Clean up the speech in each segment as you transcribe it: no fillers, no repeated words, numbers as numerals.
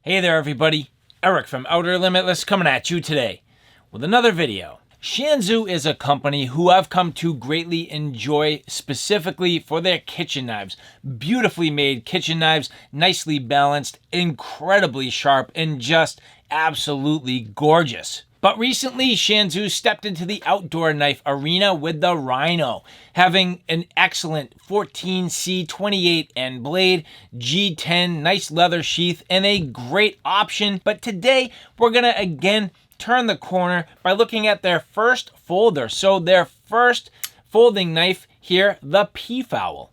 Hey there everybody, Eric from Outer Limitless coming at you today with another video. Shan Zu is a company who I've come to greatly enjoy specifically for their kitchen knives. Beautifully made kitchen knives, nicely balanced, incredibly sharp, and just absolutely gorgeous. But recently, Shan Zu stepped into the outdoor knife arena with the Rhino, having an excellent 14C28 end blade, G10, nice leather sheath, and a great option. But today, we're gonna again turn the corner by looking at their first folder. So their first folding knife here, the Peafowl.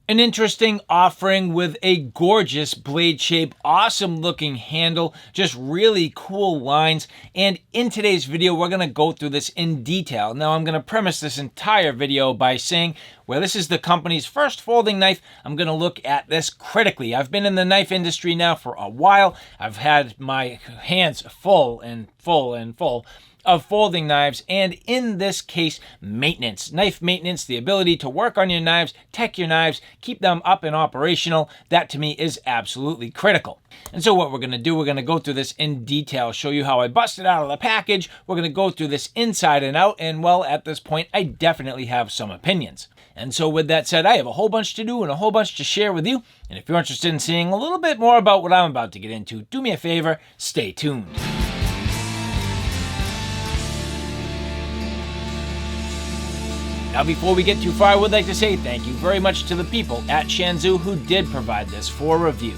An interesting offering with a gorgeous blade shape, awesome looking handle, just really cool lines. And in today's video, we're gonna go through this in detail. Now I'm gonna premise this entire video by saying, well, this is the company's first folding knife. I'm gonna look at this critically. I've been in the knife industry now for a while. I've had my hands full of folding knives, and in this case, maintenance. Knife maintenance, the ability to work on your knives, tech your knives, keep them up and operational. That to me is absolutely critical. And so what we're gonna do, we're gonna go through this in detail, show you how I busted out of the package. We're gonna go through this inside and out, and well, at this point, I definitely have some opinions. And so with that said, I have a whole bunch to do and a whole bunch to share with you. And if you're interested in seeing a little bit more about what I'm about to get into, do me a favor, stay tuned. Now, before we get too far, I would like to say thank you very much to the people at Shan Zu who did provide this for review.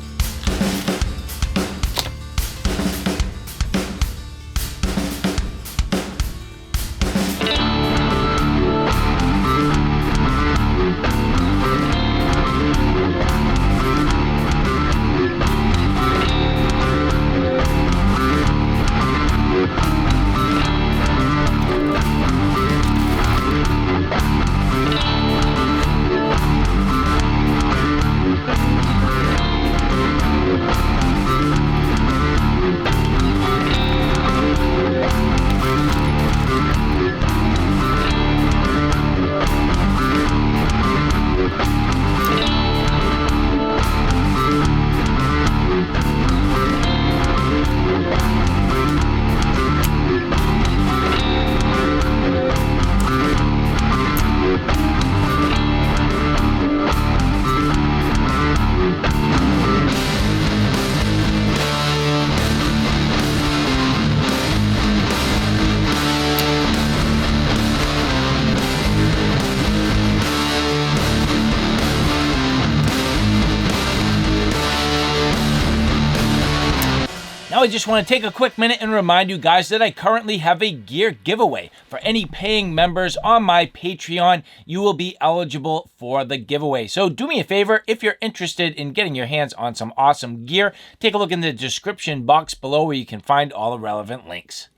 Now I just want to take a quick minute and remind you guys that I currently have a gear giveaway. For any paying members on my Patreon, you will be eligible for the giveaway. So do me a favor, if you're interested in getting your hands on some awesome gear, take a look in the description box below where you can find all the relevant links.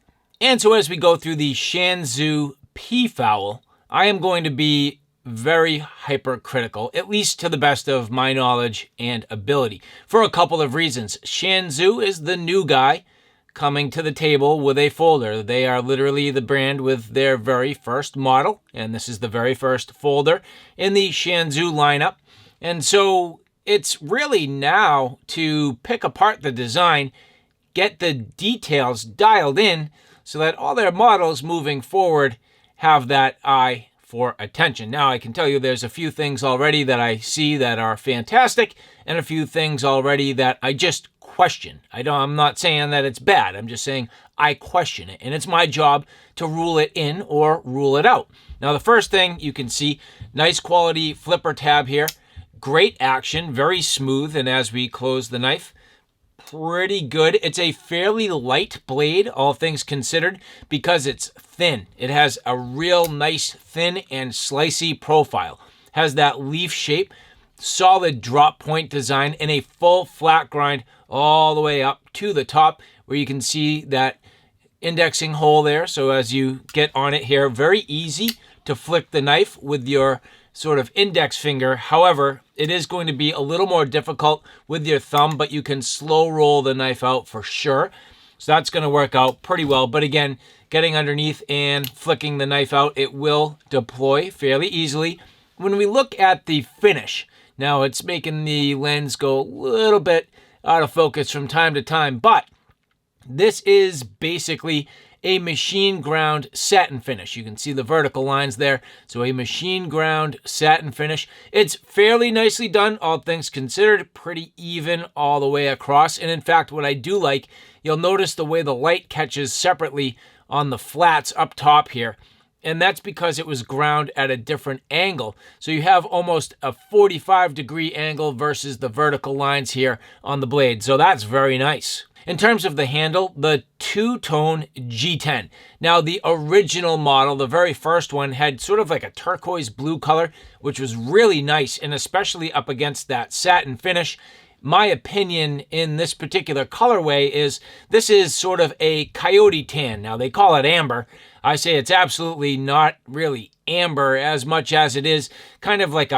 And so as we go through the Shan Zu Peafowl, I am going to be very hypercritical, at least to the best of my knowledge and ability, for a couple of reasons. Shan Zu is the new guy coming to the table with a folder. They are literally the brand with their very first model, and this is the very first folder in the Shan Zu lineup. And so it's really now to pick apart the design, get the details dialed in so that all their models moving forward have that eye for attention. Now I can tell you there's a few things already that I see that are fantastic and a few things already that I just question. I'm not saying that it's bad. I'm just saying I question it, and it's my job to rule it in or rule it out. Now the first thing you can see, nice quality flipper tab here, great action, very smooth, and as we close the knife, pretty good. It's a fairly light blade, all things considered, because it's thin. It has a real nice thin and slicey profile. Has that leaf shape, solid drop point design, and a full flat grind all the way up to the top where you can see that indexing hole there. So as you get on it here, very easy to flick the knife with your sort of index finger. However, it is going to be a little more difficult with your thumb, but you can slow roll the knife out for sure. So that's going to work out pretty well. But again, getting underneath and flicking the knife out, it will deploy fairly easily. When we look at the finish, now it's making the lens go a little bit out of focus from time to time, but this is basically a machine ground satin finish. You can see the vertical lines there. So a machine ground satin finish. It's fairly nicely done, all things considered, pretty even all the way across. And in fact, what I do like, you'll notice the way the light catches separately on the flats up top here. And that's because it was ground at a different angle. So you have almost a 45-degree angle versus the vertical lines here on the blade. So that's very nice. In terms of the handle, the two-tone G10. Now, the original model, the very first one, had sort of like a turquoise blue color, which was really nice, and especially up against that satin finish. My opinion in this particular colorway is this is sort of a coyote tan. Now, they call it amber. I say it's absolutely not really amber as much as it is kind of like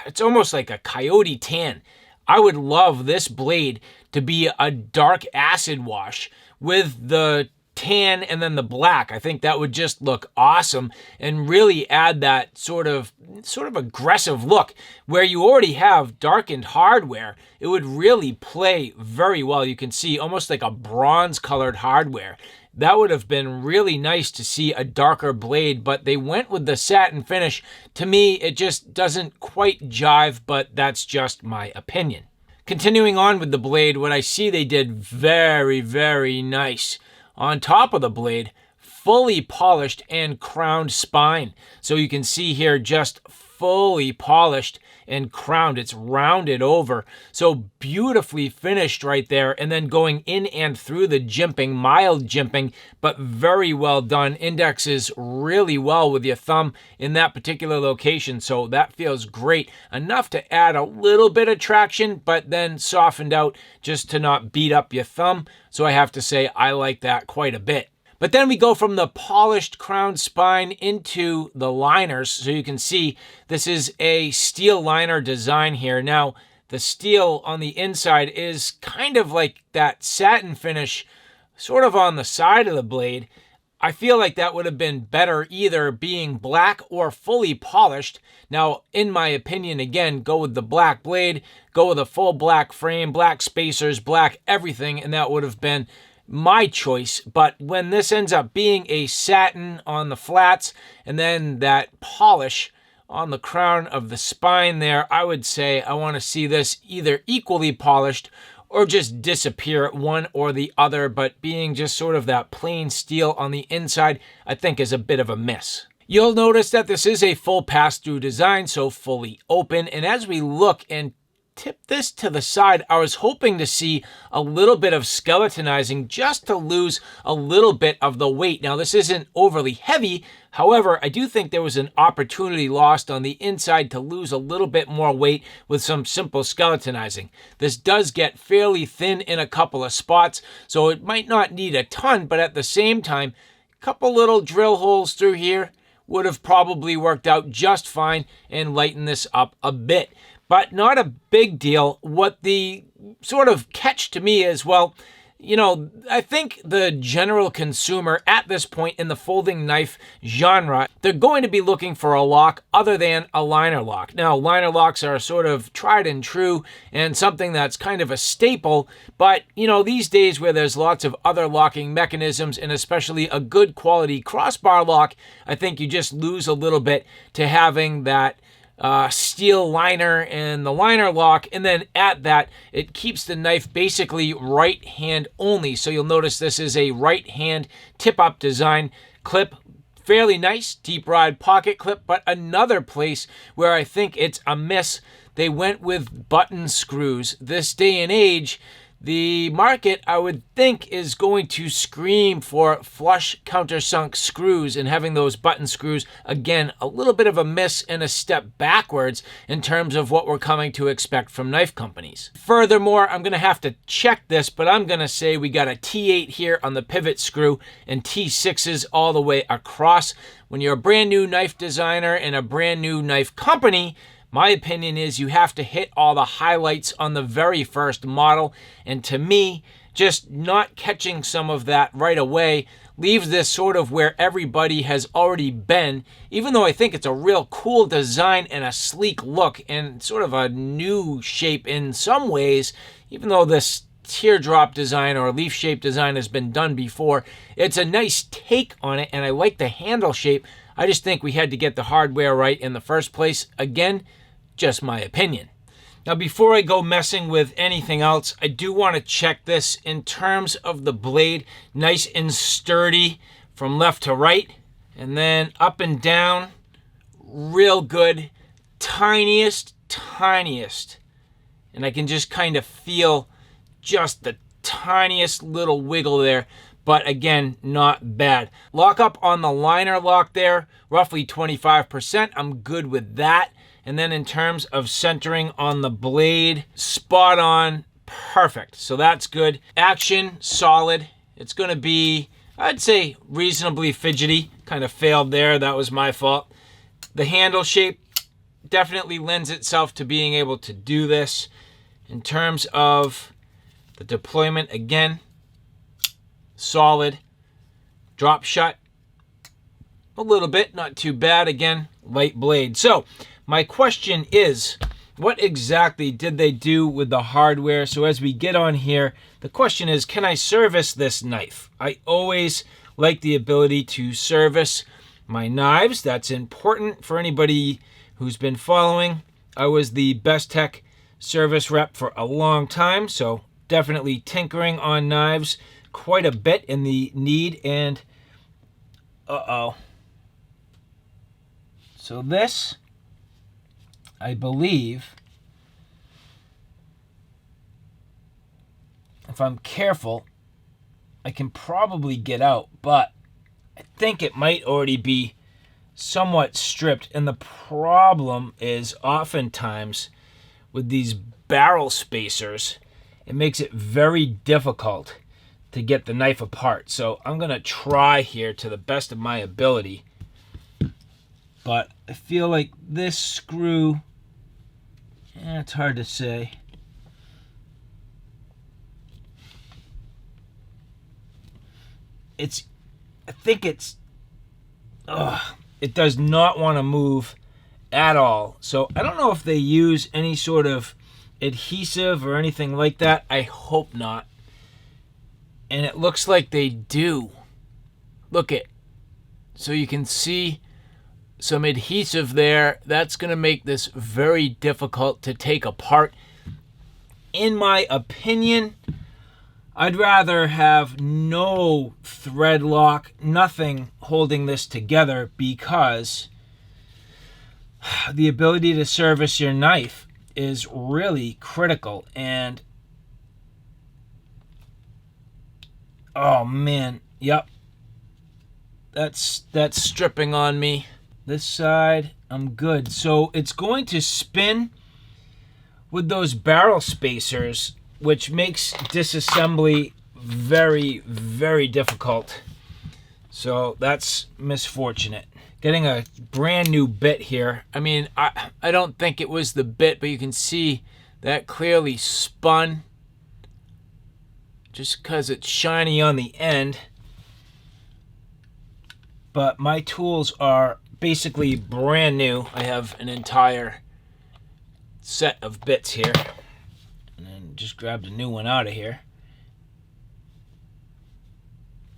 it's almost like a coyote tan. I would love this blade to be a dark acid wash with the tan and then the black. I think that would just look awesome and really add that sort of aggressive look where you already have darkened hardware. It would really play very well. You can see almost like a bronze colored hardware. That would have been really nice to see a darker blade, but they went with the satin finish. To me, it just doesn't quite jive, but that's just my opinion. Continuing on with the blade, what I see they did very, very nice. On top of the blade, fully polished and crowned spine. So you can see here just fully polished and crowned. It's rounded over. So beautifully finished right there. And then going in and through the jimping, mild jimping, but very well done. Indexes really well with your thumb in that particular location. So that feels great. Enough to add a little bit of traction, but then softened out just to not beat up your thumb. So I have to say I like that quite a bit. But then we go from the polished crowned spine into the liners. So you can see this is a steel liner design here. Now, the steel on the inside is kind of like that satin finish sort of on the side of the blade. I feel like that would have been better either being black or fully polished. Now, in my opinion, again, go with the black blade, go with a full black frame, black spacers, black everything, and that would have been my choice. But when this ends up being a satin on the flats and then that polish on the crown of the spine there, I would say I want to see this either equally polished or just disappear one or the other. But being just sort of that plain steel on the inside, I think is a bit of a miss. You'll notice that this is a full pass-through design, so fully open. And as we look and tip this to the side, I was hoping to see a little bit of skeletonizing just to lose a little bit of the weight. Now, this isn't overly heavy. However, I do think there was an opportunity lost on the inside to lose a little bit more weight with some simple skeletonizing. This does get fairly thin in a couple of spots, so it might not need a ton, but at the same time, a couple little drill holes through here would have probably worked out just fine and lightened this up a bit. But not a big deal. What the sort of catch to me is, well, you know, I think the general consumer at this point in the folding knife genre, they're going to be looking for a lock other than a liner lock. Now, liner locks are sort of tried and true and something that's kind of a staple, but, you know, these days where there's lots of other locking mechanisms and especially a good quality crossbar lock, I think you just lose a little bit to having that steel liner and the liner lock, and then at that it keeps the knife basically right hand only. So you'll notice this is a right hand tip up design clip, fairly nice deep ride pocket clip. But another place where I think it's a miss, they went with button screws. This day and age, the market, I would think, is going to scream for flush countersunk screws, and having those button screws, again, a little bit of a miss and a step backwards in terms of what we're coming to expect from knife companies. Furthermore, I'm going to have to check this, but I'm going to say we got a T8 here on the pivot screw and T6s all the way across. When you're a brand new knife designer and a brand new knife company, my opinion is you have to hit all the highlights on the very first model. And to me, just not catching some of that right away leaves this sort of where everybody has already been, even though I think it's a real cool design and a sleek look and sort of a new shape in some ways, even though this teardrop design or a leaf shape design has been done before. It's a nice take on it, and I like the handle shape. I just think we had to get the hardware right in the first place. Again, just my opinion. Now, before I go messing with anything else, I do want to check this in terms of the blade. Nice and sturdy from left to right, and then up and down. Real good. Tiniest. And I can just kind of feel just the tiniest little wiggle there. But again, not bad. Lock up on the liner lock there, roughly 25%. I'm good with that. And then in terms of centering on the blade, spot on, perfect. So that's good. Action, solid. It's going to be, I'd say, reasonably fidgety. Kind of failed there. That was my fault. The handle shape definitely lends itself to being able to do this. In terms of the deployment, again, solid. Drop shut a little bit, not too bad. Again, light blade. So my question is, what exactly did they do with the hardware? So as we get on here, the question is, can I service this knife? I always like the ability to service my knives. That's important for anybody who's been following. I was the Best Tech service rep for a long time, so definitely tinkering on knives quite a bit in the need. And so this, I believe, if I'm careful, I can probably get out, but I think it might already be somewhat stripped. And the problem is oftentimes with these barrel spacers, it makes it very difficult to get the knife apart. So I'm going to try here to the best of my ability. But I feel like this screw, it's hard to say. I think it does not want to move at all. So I don't know if they use any sort of adhesive or anything like that. I hope not. And it looks like they do. Look it. So you can see some adhesive there. That's going to make this very difficult to take apart. In my opinion, I'd rather have no thread lock, nothing holding this together, because the ability to service your knife is really critical. And oh man, yep, that's stripping on me. This side, I'm good. So it's going to spin with those barrel spacers, which makes disassembly very, very difficult. So that's misfortunate. Getting a brand new bit here. I mean, I don't think it was the bit, but you can see that clearly spun just because it's shiny on the end. But my tools are basically brand new. I have an entire set of bits here. And then just grabbed a new one out of here.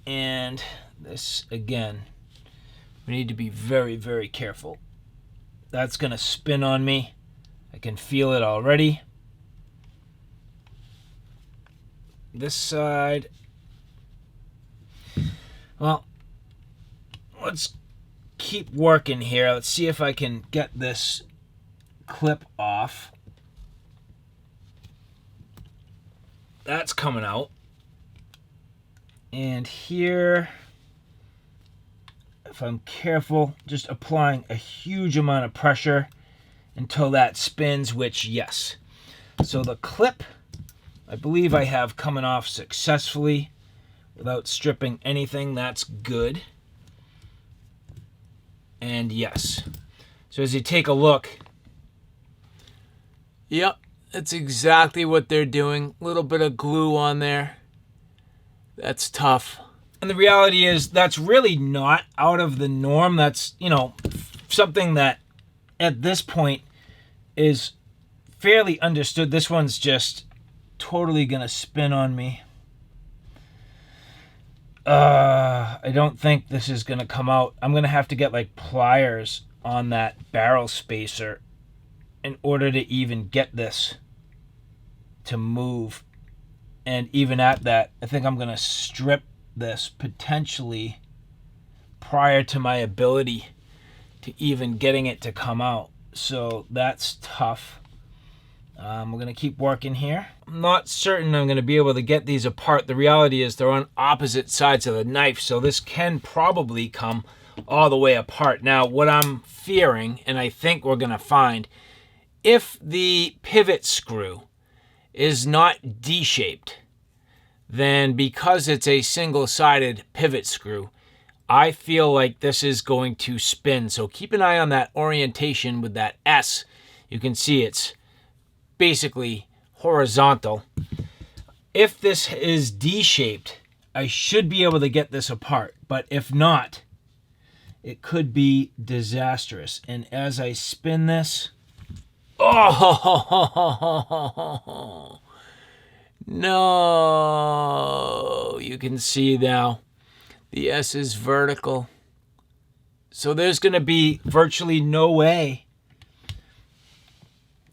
And this, again, we need to be very, very careful. That's going to spin on me. I can feel it already. This side, well, let's keep working here. Let's see if I can get this clip off. That's coming out. And here, if I'm careful, just applying a huge amount of pressure until that spins, which, yes. So the clip, I believe I have coming off successfully without stripping anything. That's good. And yes. So as you take a look, yep, that's exactly what they're doing. A little bit of glue on there. That's tough. And the reality is that's really not out of the norm. That's, you know, something that at this point is fairly understood. This one's just totally gonna spin on me. I don't think this is gonna come out. I'm gonna have to get like pliers on that barrel spacer in order to even get this to move. And even at that, I think I'm gonna strip this potentially prior to my ability to even getting it to come out. So that's tough. We're going to keep working here. I'm not certain I'm going to be able to get these apart. The reality is they're on opposite sides of the knife, so this can probably come all the way apart. Now, what I'm fearing, and I think we're going to find, if the pivot screw is not D-shaped, then because it's a single-sided pivot screw, I feel like this is going to spin. So keep an eye on that orientation with that S. You can see it's basically horizontal. If this is D-shaped, I should be able to get this apart. But if not, it could be disastrous. And as I spin this, oh, no, you can see now the S is vertical. So there's going to be virtually no way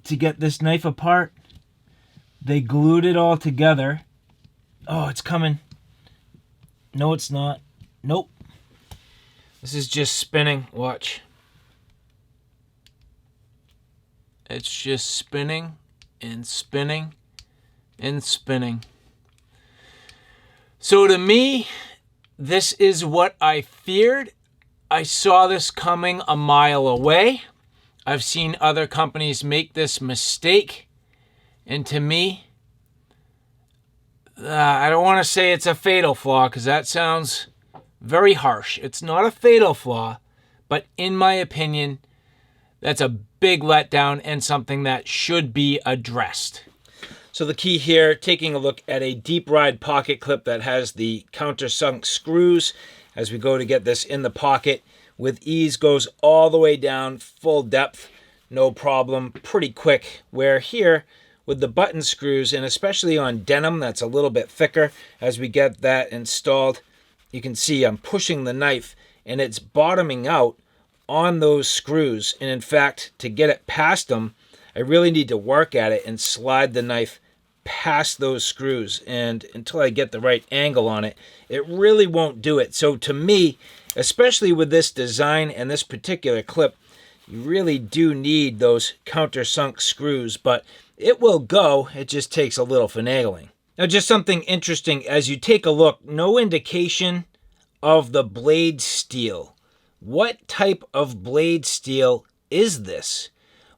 to get this knife apart. They glued it all together. Oh, it's coming. No, it's not. Nope. This is just spinning. Watch. It's just spinning and spinning and spinning. So to me, this is what I feared. I saw this coming a mile away. I've seen other companies make this mistake. And to me, I don't want to say it's a fatal flaw because that sounds very harsh. It's not a fatal flaw, but in my opinion, that's a big letdown and something that should be addressed. So the key here, taking a look at a deep ride pocket clip that has the countersunk screws as we go to get this in the pocket with ease, goes all the way down, full depth, no problem, pretty quick. Where here with the button screws, and especially on denim that's a little bit thicker, as we get that installed, you can see I'm pushing the knife and it's bottoming out on those screws. And in fact, to get it past them, I really need to work at it and slide the knife past those screws, and until I get the right angle on it, it really won't do it. So to me, especially with this design and this particular clip, you really do need those countersunk screws, but it will go. It just takes a little finagling. Now, just something interesting as you take a look, no indication of the blade steel. What type of blade steel is this?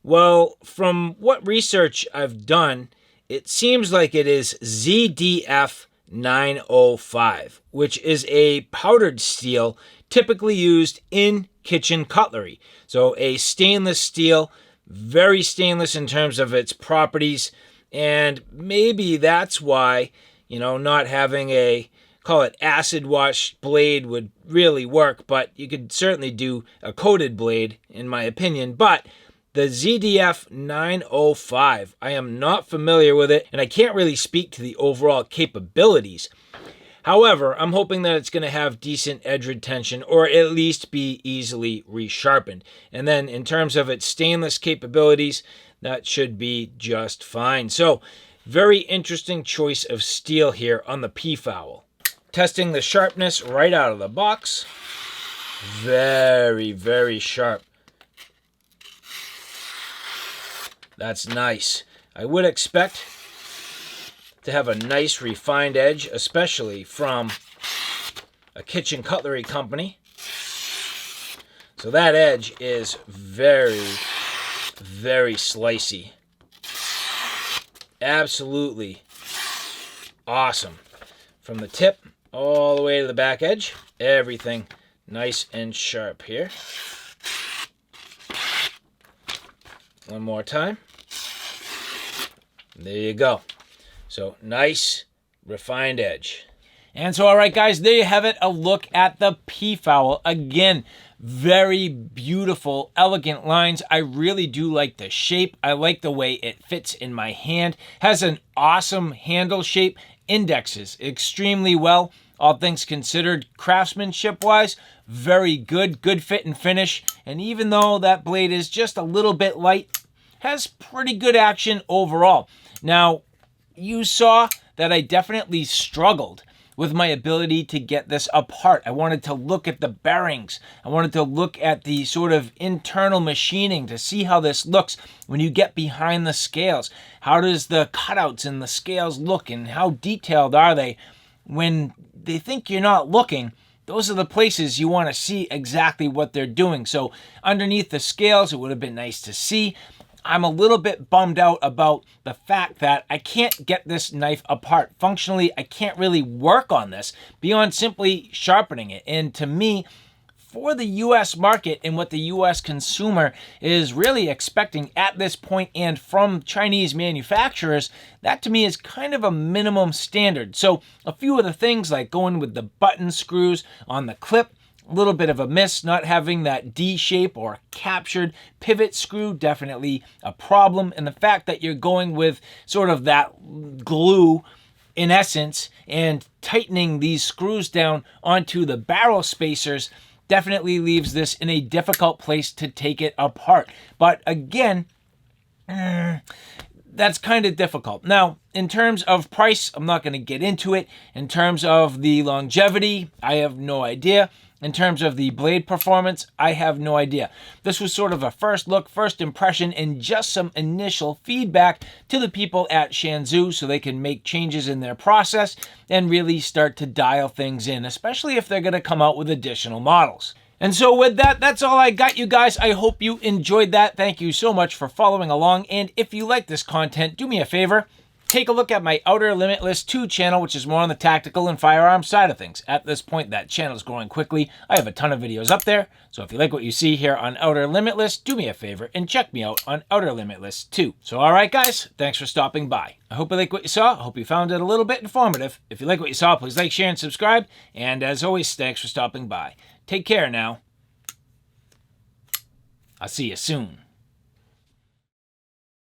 Well, from what research I've done, it seems like it is ZDF 905, which is a powdered steel typically used in kitchen cutlery. So a stainless steel, very stainless in terms of its properties, and maybe that's why, not having a, call it acid wash blade would really work, but you could certainly do a coated blade in my opinion. But the ZDF 905, I am not familiar with it, and I can't really speak to the overall capabilities. However, I'm hoping that it's going to have decent edge retention, or at least be easily resharpened. And then in terms of its stainless capabilities, that should be just fine. So, very interesting choice of steel here on the Peafowl. Testing the sharpness right out of the box. Very, very sharp. That's nice. I would expect to have a nice refined edge, especially from a kitchen cutlery company. So that edge is very, very slicey. Absolutely awesome. From the tip all the way to the back edge, everything nice and sharp here. One more time. There you go. So nice refined edge. And so, all right, guys, there you have it. A look at the Peafowl. Again, Very beautiful, elegant lines. I really do like the shape. I like the way it fits in my hand. Has an awesome handle shape. Indexes extremely well. All things considered, craftsmanship-wise, very good. Good fit and finish. And even though that blade is just a little bit light, has pretty good action overall. Now, you saw that I definitely struggled with my ability to get this apart. I wanted to look at the bearings. I wanted to look at the sort of internal machining to see how this looks when you get behind the scales. How does the cutouts in the scales look, and how detailed are they? When they think you're not looking, those are the places you want to see exactly what they're doing. So underneath the scales, it would have been nice to see. I'm a little bit bummed out about the fact that I can't get this knife apart. Functionally, I can't really work on this beyond simply sharpening it. And to me, for the US market and what the US consumer is really expecting at this point, and from Chinese manufacturers, that to me is kind of a minimum standard. So a few of the things like going with the button screws on the clip, a little bit of a miss, not having that D shape or captured pivot screw, definitely a problem. And the fact that you're going with sort of that glue in essence and tightening these screws down onto the barrel spacers definitely leaves this in a difficult place to take it apart. But again, that's kind of difficult. Now, in terms of price, I'm not going to get into it. In terms of the longevity, I have no idea. In terms of the blade performance, I have no idea. This was sort of a first look, first impression, and just some initial feedback to the people at Shan Zu so they can make changes in their process and really start to dial things in, especially if they're going to come out with additional models. And so with that, that's all I got, you guys. I hope you enjoyed that. Thank you so much for following along. And if you like this content, do me a favor. Take a look at my Outer Limitless 2 channel, which is more on the tactical and firearm side of things. At this point, that channel is growing quickly. I have a ton of videos up there. So if you like what you see here on Outer Limitless, do me a favor and check me out on Outer Limitless 2. So all right, guys, thanks for stopping by. I hope you like what you saw. I hope you found it a little bit informative. If you like what you saw, please like, share, and subscribe. And as always, thanks for stopping by. Take care now. I'll see you soon.